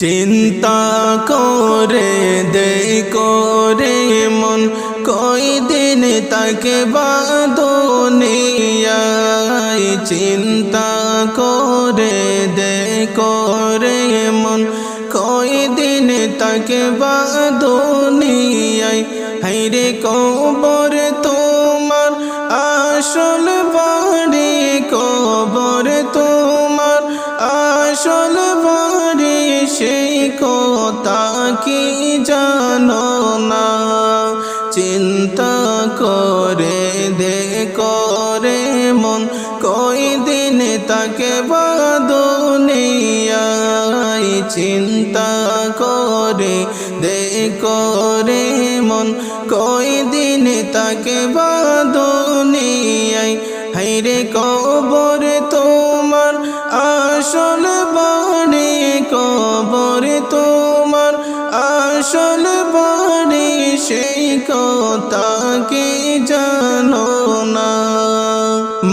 চিন্তা করে করে মন কয়দিন তাকে দুনিয়ায় চিন্তা করে মন কয়দিন তাকে দুনিয়ায় হায়রে কবর তোমার আসল বাড়ি কবর তোমার আসল বাড়ি সেই কথা কি জানো না চিন্তা করে করে মন কয়দিন তাকে দুনিয়ায় চিন্তা করে করে মন কয়দিন তাকে দুনিয়ায় হায়রে কবর তোমার আসল বাড়ি কবর তোমার আসল বাড়ি সেই কথা কি জানো না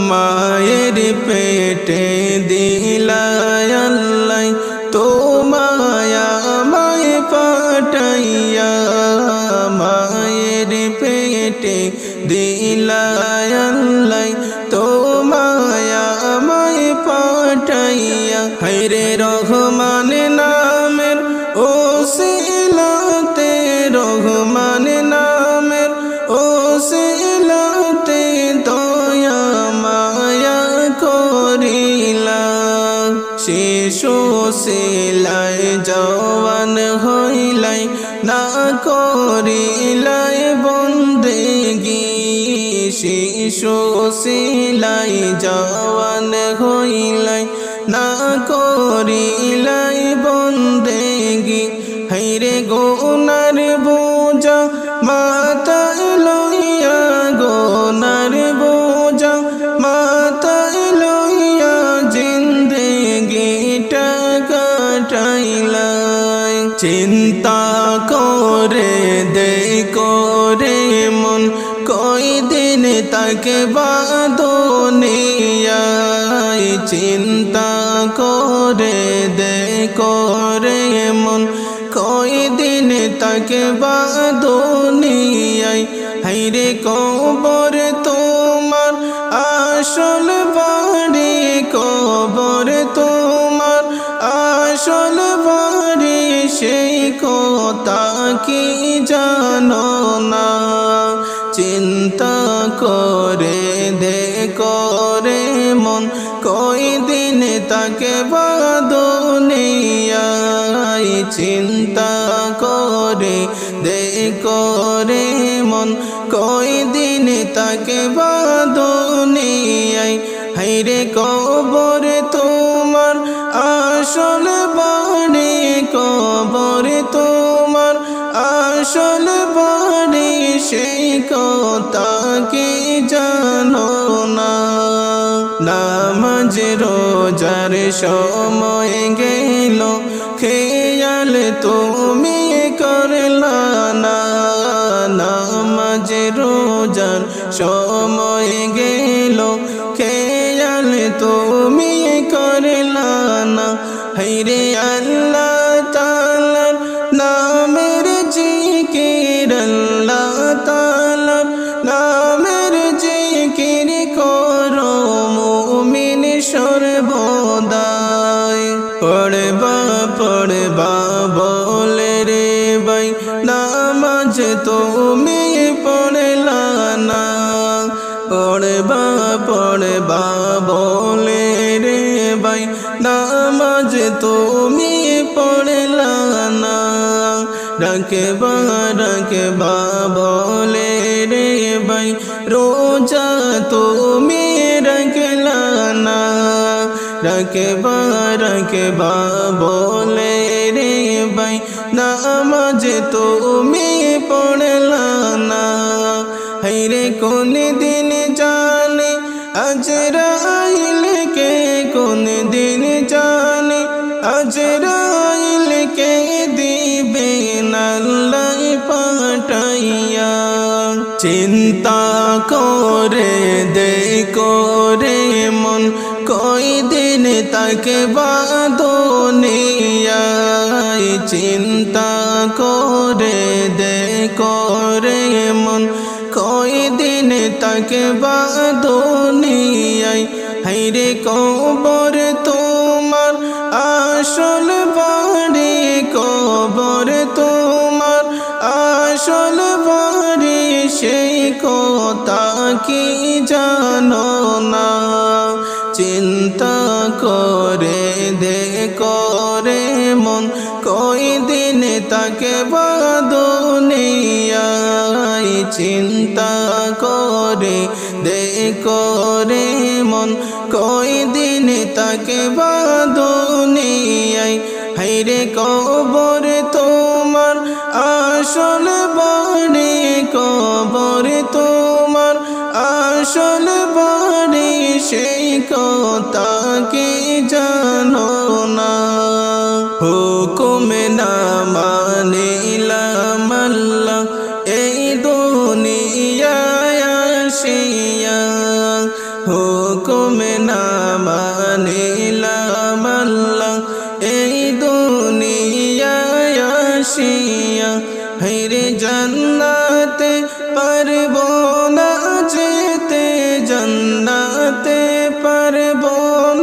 মায়ের পেটে দিলাই আল্লাহ তোমায় আমায় পাঠাইয়া মায়ের পেটে দিলাই আল্লাহ তোমায় আমায় পাঠাইয়া হায়রে রহমান নামের ওসিলাতে রহমান নামের ওসিলাতে দয়া মায়া করিলা শিশু সিলাই জওয়ান হইলাই না করিলাই বন্দেগি শিশু সিলাই জওয়ান হইলাই না করিলাই বন্দেগি হায়রে গোনার বোঝা মাথায় লইয়া গোনার বোঝা মাথায় লইয়া জিন্দেগিটা কাটাইলাই চিন্তা করে করে মন কয়দিন তাকে দুনিয়ায় চিন্তা করে করে মন কয়দিন তাকে দুনিয়ায় হায়রে কবর তোমার আসল বাড়ি কবর তোমার আসল বাড়ি সেই কথা কি জানো না চিন্তা করে করে মন কয়দিন তাকে দুনিয়ায় চিন্তা করে করে মন কয়দিন তাকে দুনিয়ায় হায়রে কবর তোমার আসল বাড়ি কবর তোমার আসল বাড়ি সেই কথা কি জানো না নামাজ রোজার সময় গেল খেয়াল তুমি করলা না নামাজ রোজার সময় গেল খেয়াল তুমি করলা না হায়রে আল্লাহ তাআলার নামের জিকির আল্লাহ তাআলার নামের জিকির করো মুমিন সর্বদাই পড়বা বলে রে ভাই নামাজ তুমি পড়লা না পড়বা বলে রে ভাই নামাজ তুমি পড়লা না রাখবা বলে রে ভাই রোজা তুমি রাখলা না রাখবা বলে রে ভাই নামাজ তুমি পড়লা না হায়রে কোন দিন জানে আজরাইল কে কোন দিন জানে আজরাইল কে দিবে আল্লাহ পাঠাইয়া চিন্তা করে করে মন কয়দিন তাকে দুনিয়ায় চিন্তা করে করে মন কয়দিন তাকে বা দুনিয়ায় হাইরে কবর তোমার আসল বাড়ি কবর তোমার আসল বাড়ি সেই কথা কি জানো না চিন্তা করে করে মন কয়দিন তাকে বা দুনিয়ায় চিন্তা করে করে মন কয়দিন তাকে বা দুনিয়ায় হাইরে কবর তোমার আসল বাড়ি কবর তোমার আসল বাড়ি সেই কথা কি জানো না হুকুম না মানিলাম আল্লাহ এই দুনিয়ায় আসিয়া হুকুম না মানিলাম আল্লাহ এই দুনিয়ায় আসিয়া হাইরে জান্নাতে পারবো না যেতে জান্নাতে পারবো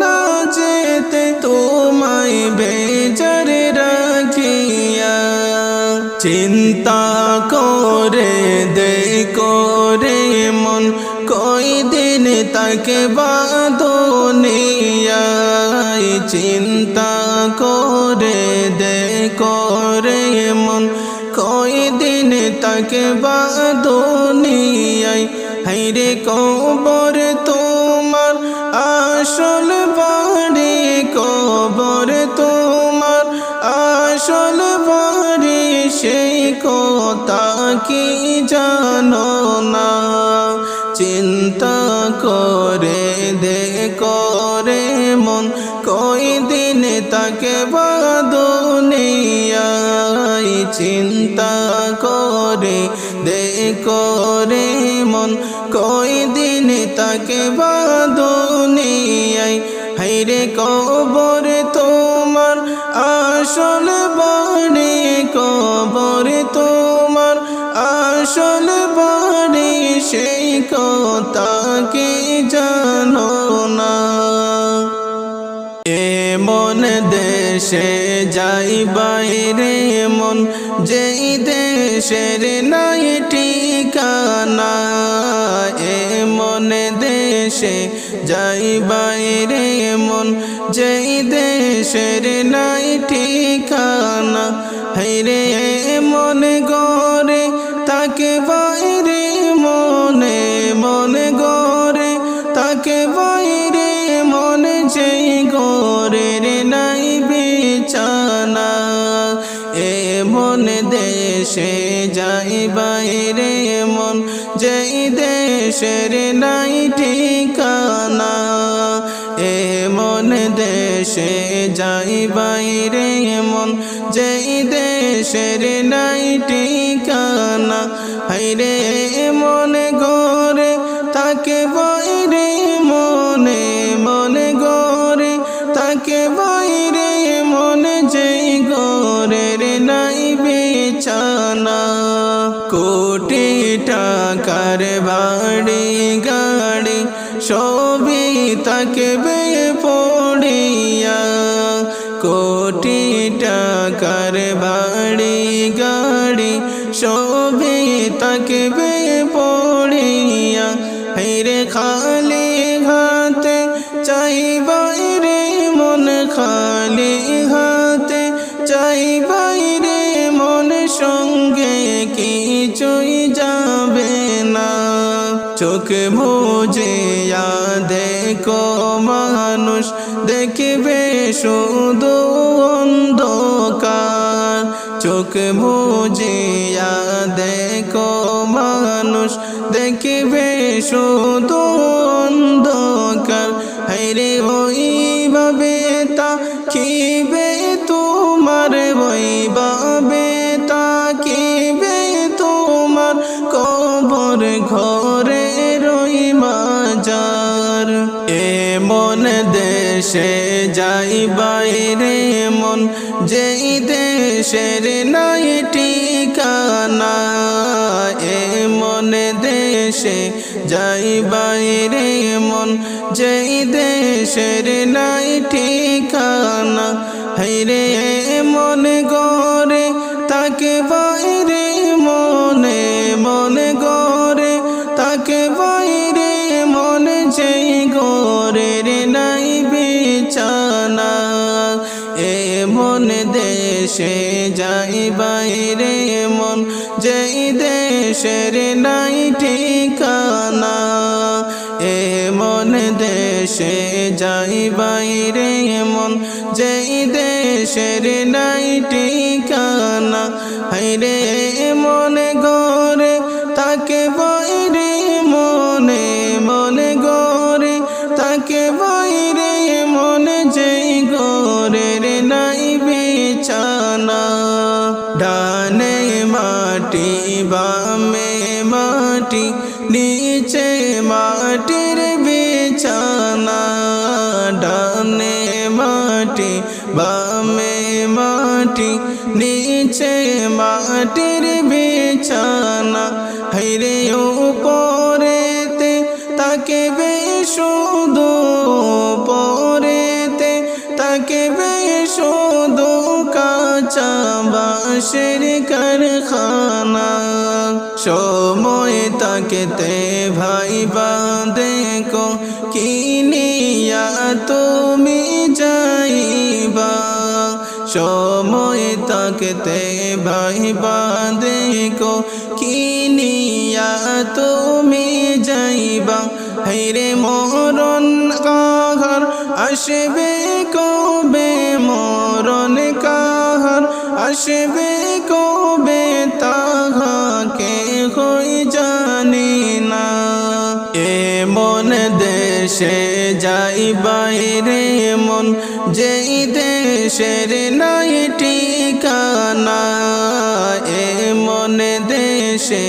না যেতে তোমায় বেজার রাখিয়া চিন্তা করে করে মন কয়দিন তাকে বা দুনিয়ায় চিন্তা করে করে মন কয়দিন তাকে বা দুনিয়ায় হাইরে কবর তোমার আসল বাড়ি কবর তোমার আসল বাড়ি সেই কথা কি জানো না চিন্তা করে করে মন কয়দিন তাকে বা দুনিয়ায় চিন্তা করে করে মন কয়দিন তাকে বা দুনিয়ায় হাইরে কবর তোমার আসল বাড়ি কবর তোমার আসল বাড়ি সেই কথা কি জানো না এমন দেশে যাই বাইরে মন যেই দেশের নাই ঠিকানা এমন দেশে যাই বাইরে মন যেই দেশের নাই ঠিকানা হাইরে মন গরে তাকে বাইরে মনে মনে গরে তাকে বাইরে মনে যেই গরের নাই বিছানা এমন দেশে যাই বাইরে মন যেই দেশের নাই ঠিকানা এমন দেশে যাই বাইরে মন যেই দেশের নাই ঠিকানা হাইরে মনে গরে তাকে বাইরে মনে মনে গরে তাকে বাইরে মনে যেই গরের নাই বিছানা কোটি টাকার বাড়ি গাড়ি সবই তাকে বে পড়িয়া কোটি টাকার বাড়ি গাড়ি সবই তাকে বে পড়িয়া হাইরে খালি হাতে চাই বাইরে মন খালি হাতে চাই বাইরে মন সঙ্গে কিছুই যাবে না চোখ বুজিয়া দেখো মানুষ দেখবে শুধু অন্ধকার চোখ বুজিয়া দেখো মানুষ দেখবে শুধু অন্ধকার হাইরে ওইভাবে তাকিবে তোমার ওইভাবে তাকিবে তোমার কবর ঘরে রই মাজার এমন দেশে যাই বাইরে মন যেই দেশ দেশের নাই ঠিকানা, এমন দেশে যাই বাইরে মন, যেই দেশের নাই ঠিকানা। হায়রে মন গরে তাকে বাইরে মনে, মন গরে তাকে বাইরে মন, যেই গরের নাই বিছানা। এমন দেশে যাই বাইরে মন, যেই দেশের নাই ঠিকানা। এমন দেশে যাই বাইরে মন, যেই দেশের নাই ঠিকানা। হায়রে মন গরে তাকে বাইরে মনে, মন গরে তাকে বাইরে মন, যেই গরের নাই বিছানা। ডানে মাটি বামে মাটি, নিচে মাটির বিছানা। ডানে মাটি বামে মাটি, নিচে মাটির বিছানা। হায়রে উপরেতে তাকে শুধু, উপরেতে তাকে শুধু কাঁচা বাঁশের কারখানা। সময় তাকেতে ভাই দেখো, কিনিয়া তুমি যাইবা। সময় তাকেতে ভাই দেখো, কিনিয়া তুমি যাইবা। হায়রে মরণ কাহার আসবে কবে, মরণ কাহার আসবে কবে, তাহাকে হই জানি না। এমন দেশে যাই বাইরে মন, যেই দেশের নাই ঠিকানা। এমন দেশে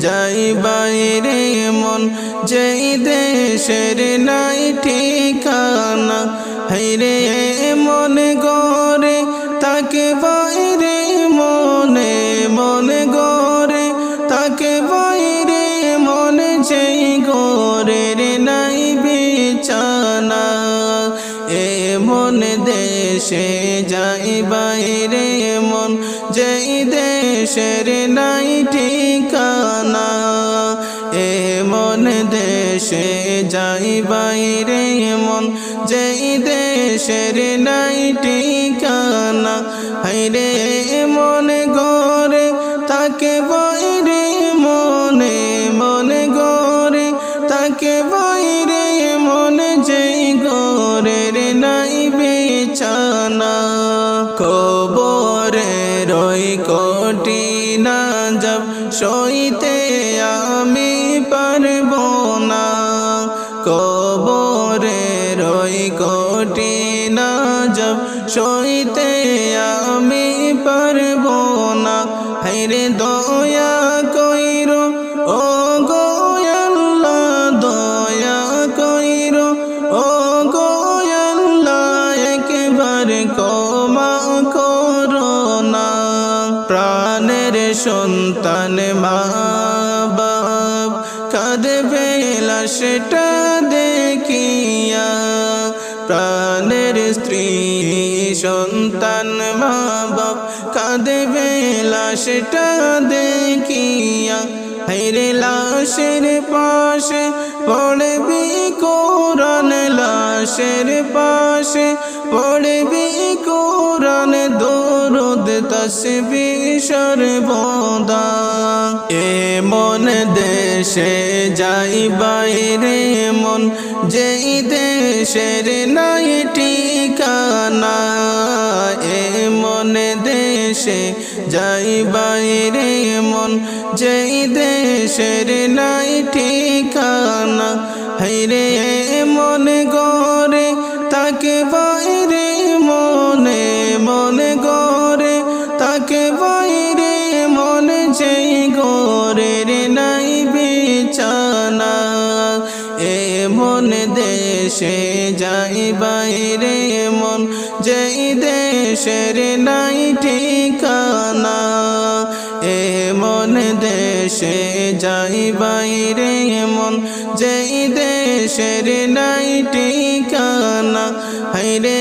যাই বাইরে মন, যেই দেশের নাই ঠিকানা। হায়রে মন গরে তাকে বাইরে মনে, মন গরে তাকে বাইরে মন, যেই গরের নাই বিছানা। এমন দেশে যাই বাইরে মন, যেই দেশের নাই ঠিকানা। এমন দেশে যাই বাইরে মন, যেই দেশের নাই ঠিকানা। হায়রে মন গরে তাকে বাইরে মনে, মন গরে তাকে বাইরে মন, যেই গরের নাই বিছানা। কবরে রই কঠিন আযাব, সইতে আমি পারব না। কবরে রই কঠিন আযাব, সইতে আমি পারব না। হায়রে দয়া কইরো ও গো আল্লাহ, দয়া কইরো ও গো আল্লাহ, একবার ক্ষমা করো না। প্রাণের সন্তান মা বাপ কাঁদবে লাশটা দেখিয়া। প্রাণের স্ত্রী সন্তান মা বাপ কাঁদবে লাশটা দেখিয়া। হায়রে লাশের পাশে পড়বি কোরআন, লাশের পাশে পড়বি কোরআন, দরুদ তাসবিহ সর্বদা। এমন দেশে যাই বাইরে মন, যেই দেশের নাই ঠিকানা। এমন দেশে যাই বাইরে মন, যেই দেশের নাই ঠিকানা। হায়রে মন গরে তাকে বাইরে মনে, মন গরে তাকে বাইরে মন, যেই গরের নাই বিছানা। এমন দেশে যাই বাইরে মন, যেই দেশ দেশের নাই ঠিকানা, এমন দেশে যাই বাইরে মন, যেই দেশের নাই ঠিকানা। হায়রে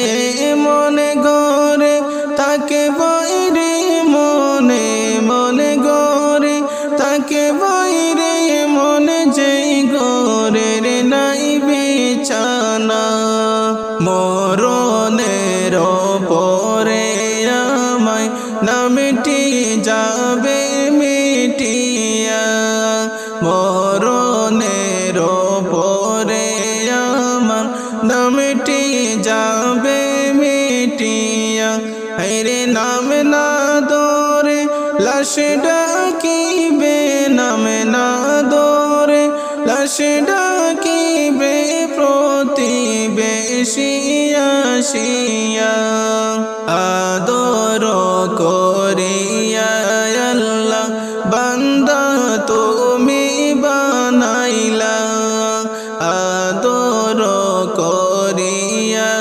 মনে গরে তাকে বাইরে মনে, মনে গরে তাকে বাইরে মনে, যেই গরের নাই বিছানা। মরণের পরে আমায় নামটি যাবে মিটিয়া, মরণের পরে আমার নামটি যাবে মিটিয়া। হায়রে নাম না দরে লাশ ডাকিবে, নাম না দরে লাশ ডাকিবে প্রতিবেশী আসিয়া। আদর করিয়া আল্লাহ বান্দা তুমি বানাইলা, আদর করিয়া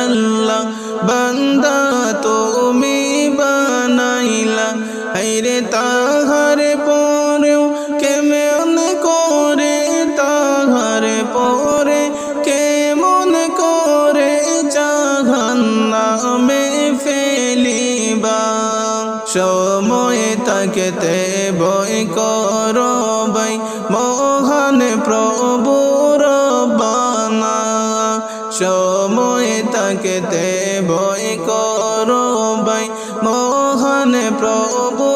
আল্লাহ বান্দা তুমি বানাইলা। হায়রে তাহার পরেও কেমন করে, তাহার পরে কেমন করে জাহান্নামে ফেলিবা। সময় থাকতে বই করো ভাই মহান প্রভু রব্বানা, সময় থাকতে বই করো ভাই মহান প্রভু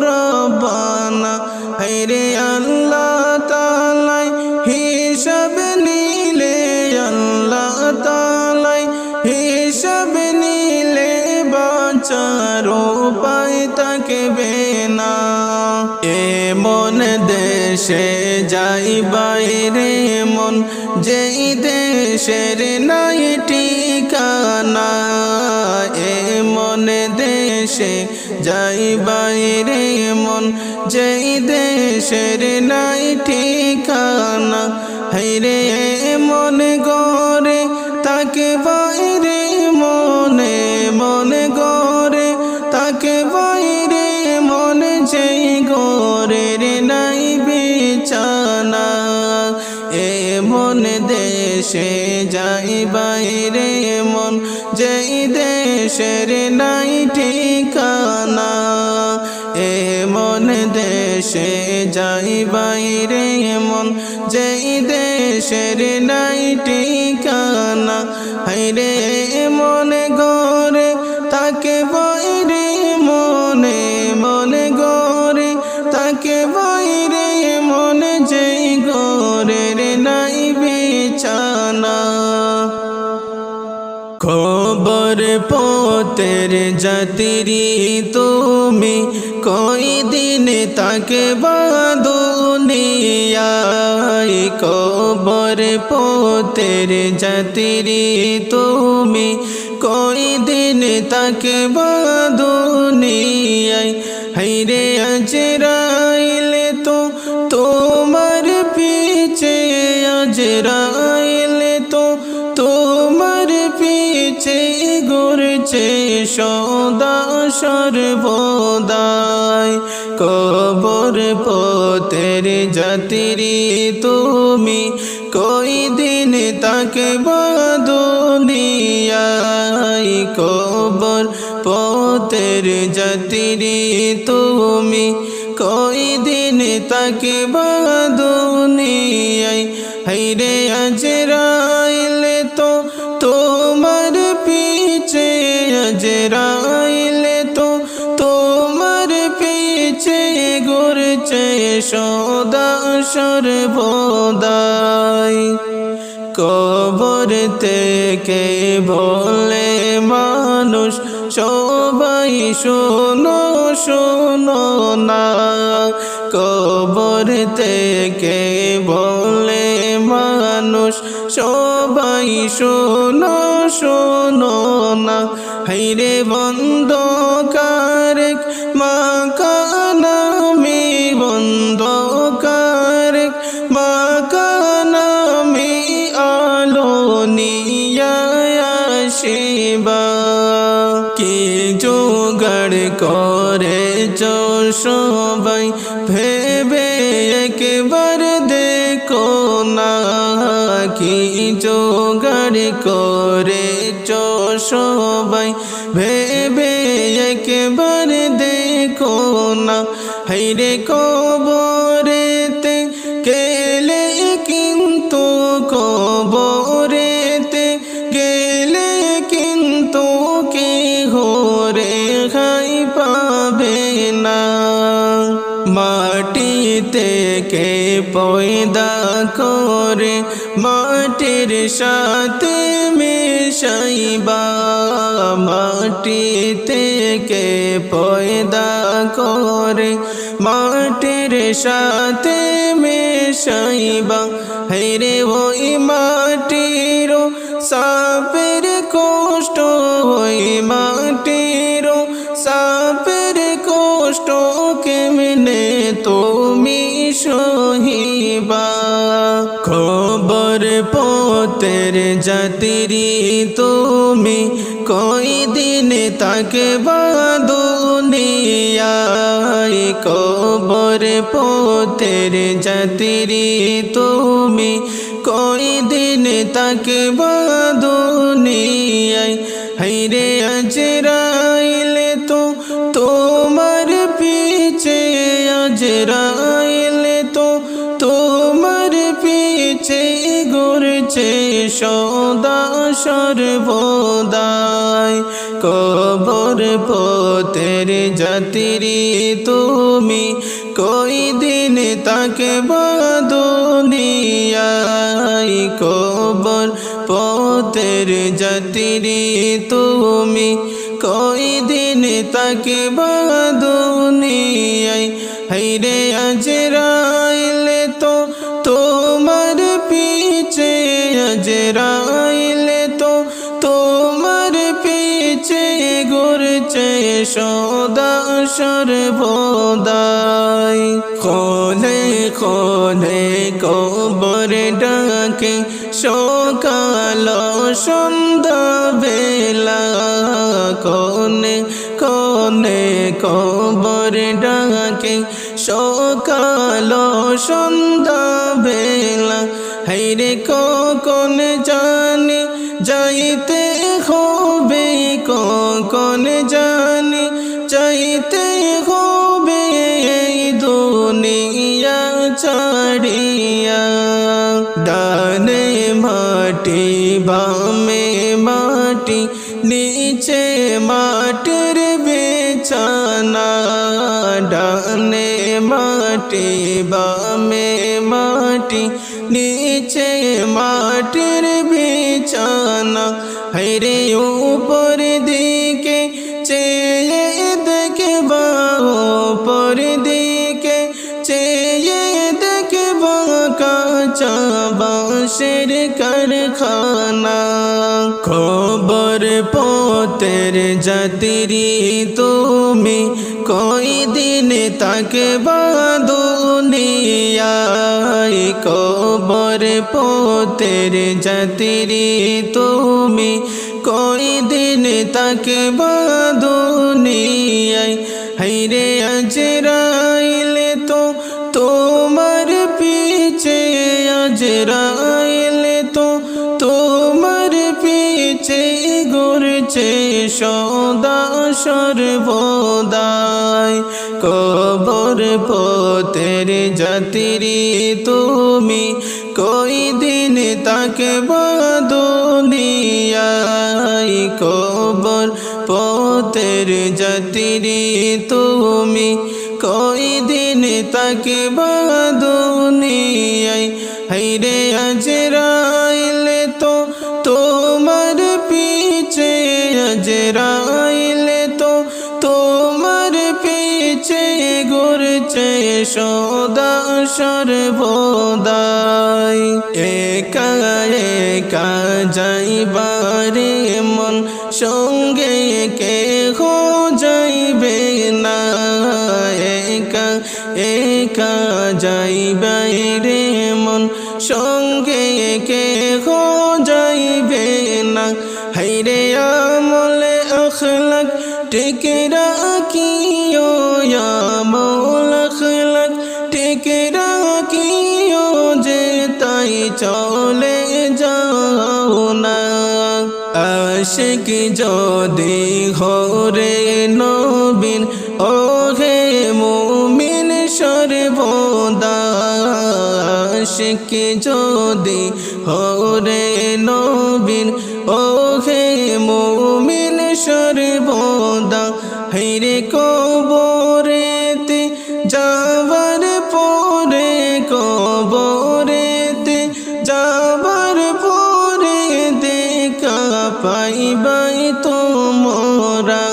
রব্বানা। হায়রে আল্লাহ তাআলাই হিসাব নিলে, আল্লাহ তাআলাই হিসাব নিলে বাঁচার উপায় থাকবে না। এমন দেশে যাই বাইরে মন, যেই দেশের নাই ঠিকানা, এমন দেশে যাই বাইরে মন, যেই দেশের নাই ঠিকানা। হায়রে মনে গরে তাকে বাইরে মনে, মনে গরে তাকে বাইরে মনে, যেই গরের নাই বিছানা। এমন দেশে যাই বাইরে মন, যেই দেশের নাই ঠিকানা, এমন দেশে যাই বাইরে মন, যেই দেশের নাই ঠিকানা। হায়রে মনে গরে তাকে বাইরে মনে, মনে গরে তাকে বাইরে মনে, যেই গরের নাই বিছানা। খবর পথের যাত্রী তুমি, কই দিন তাকে দুনিয়ায়। খবর পথের যাত্রী তুমি, কই দিন তাকে দুনিয়ায়। হায়রে আজরাইল তো তোমার পিছে, আজরাইল তো তোমার পিছে ঘুরছে সদা সর্বদাই। কবর পথের যাত্রী তুমি, কই দিন তাকে দুনিয়ায়। কবর পথের যাত্রী তুমি, কই দিন তাকে দুনিয়ায়। হায়রে আজরাইল তো তোমার পিছে, আজরাইল তো তোমার পিছে ঘুরছে সদা সর্বদাই। কবর থেকে বলে মানুষ সবাই শোনো শোনো না, কবর থেকে বলে মানুষ সবাই শোনো শোনো না। হায়রে বন্ধকার মাকানামি, বন্ধকার মাকানামি আলো নিয়া আসিবা। কি করেছ সবাই ভেবে একবার দেখো না কি জোগাড় করেছ সবাই ভেবে একবার দেখো না হায়রে কবরেতে গেলে কিন্তু কবরেতে গেলে কিন্তু কেহ রেহাই পাবে না মাটি থেকে পয়দা করে মাটির সাথে মিশাইবা মাটি থেকে পয়দা করে মাটির সাথে মিশাইবা হায়রে ওই মাটির সাপের কষ্ট ওই মাটির সাপের কষ্ট কেমনে তুমি সহিবা খবর পতের জাতিরি তুমি কয়দিন থাকবা দুনিয়ায় খবর পতের জাতিরি তুমি কয়দিন থাকবা দুনিয়ায় হায়রে আজরাইল তো তোমার পিছে আজরাইল তো তোমার পিছে ঘুরছে সদা সর্বদাই কবর পতের জাতিরি তুমি কয়দিন থাকবা দুনিয়ায় কবর পতের জাতিরি তুমি কয়দিন থাকবা দুনিয়ায় হায়রে আজরাইল তো তোমার পিছে আজরাইল তো তোমার পিছে ঘুরছে সদা সর্বদাই খোলে খোলে কবর ডাকে সকাল সন্ধ্যা বেলা কোনে কোনে কবর ডাকে সকাল সন্ধ্যা বেলা হায়রে কখন জানি যাইতে হবে কখন জানি যাইতে হবে এই দুনিয়া ছাড়িয়া ডানে মাটি বামে মাটি নিচে মাটির বিছানা ডানে মাটি বামে মাটি নিচে মাটির বিছানা হায়রে উপর দিকে চেয়ে দেখবা উপর দিকে চেয়ে দেখবা কাঁচা বাঁশের কারখানা খবর পতের জাতিরি তুমি কয়দিন থাকবা দুনিয়ায় কবর পতের জাতিরি তুমি কয়দিন থাকবা দুনিয়ায় হায়রে আজরাইল তো তোমার পিছে আজরাইল তো তোমার পিছে ঘুরছে সদা সর্বদাই কবর পতের জাতিরি তুমি কয়দিন থাকবা দুনিয়ায় কবর পতের জাতিরি তুমি কয়দিন থাকবা দুনিয়ায় হায়রে আজরাইল তো তোমার পিছে আজরাইল তো তোমার পিছে ঘুরছে সদা সর্বদাই একা একা যাইবারে মন সঙ্গে কেহ যাইবে না একা একা যাইবারে মন সঙ্গে কেহ যাইবে না হায়রে আমলে আখলাক ঠিক রাখি চলে যাও না। আশিক যদি হরে নবীন ওহে মুমিন সর্বদা, আশিক যদি হরে নবীন ওহে মুমিন সর্বদা, হায়রে কবরেতে যাবার পরে, কবরেতে যাবার পরে দেখা পাইবাই তোমরা।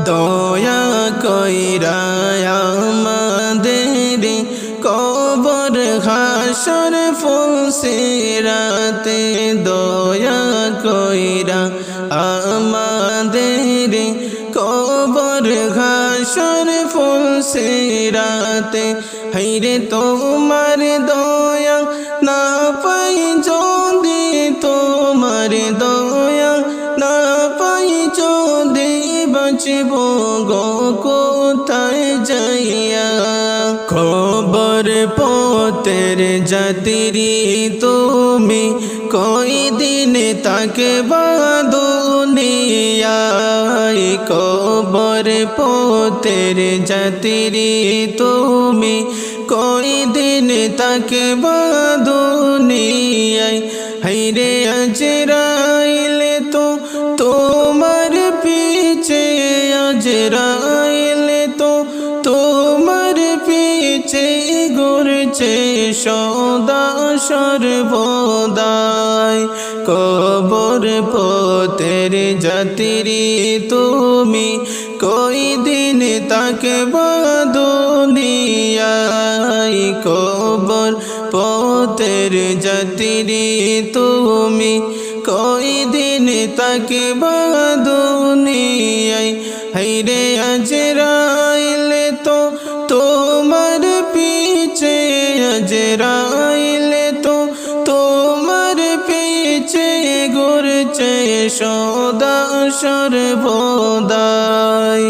দয়া কইরা আমাদের কবর হাসর ফুলসিরাতে, দয়া কইরা আমাদের কবর হাসর ফুলসিরাতে। হায়রে তোমার দয়া না পাই যদি, তোমার দয়া না পাই যদি, বাঁচব গো কোথায় যাইয়া। কবর পথের যাত্রী তুমি, কয়দিন থাকবা দুনিয়ায়। কবর পথের যাত্রী তুমি, কয়দিন থাকবা দুনিয়ায়। হায়রে আজরাইল তো তোমার পিছে, আজরাইল তো তোমার পিছে ঘুরছে সদা সর্বদাই। কবর পথের যাত্রী তুমি, কয়দিন থাকবা দুনিয়ায়। কবর পথের যাত্রী তুমি, কয়দিন থাকবা দুনিয়ায়। হায়রে আজরাইল তো তোমার পিছে, আজরাইল তো তোমার পিছে ঘুরছে সদা সর্বদাই।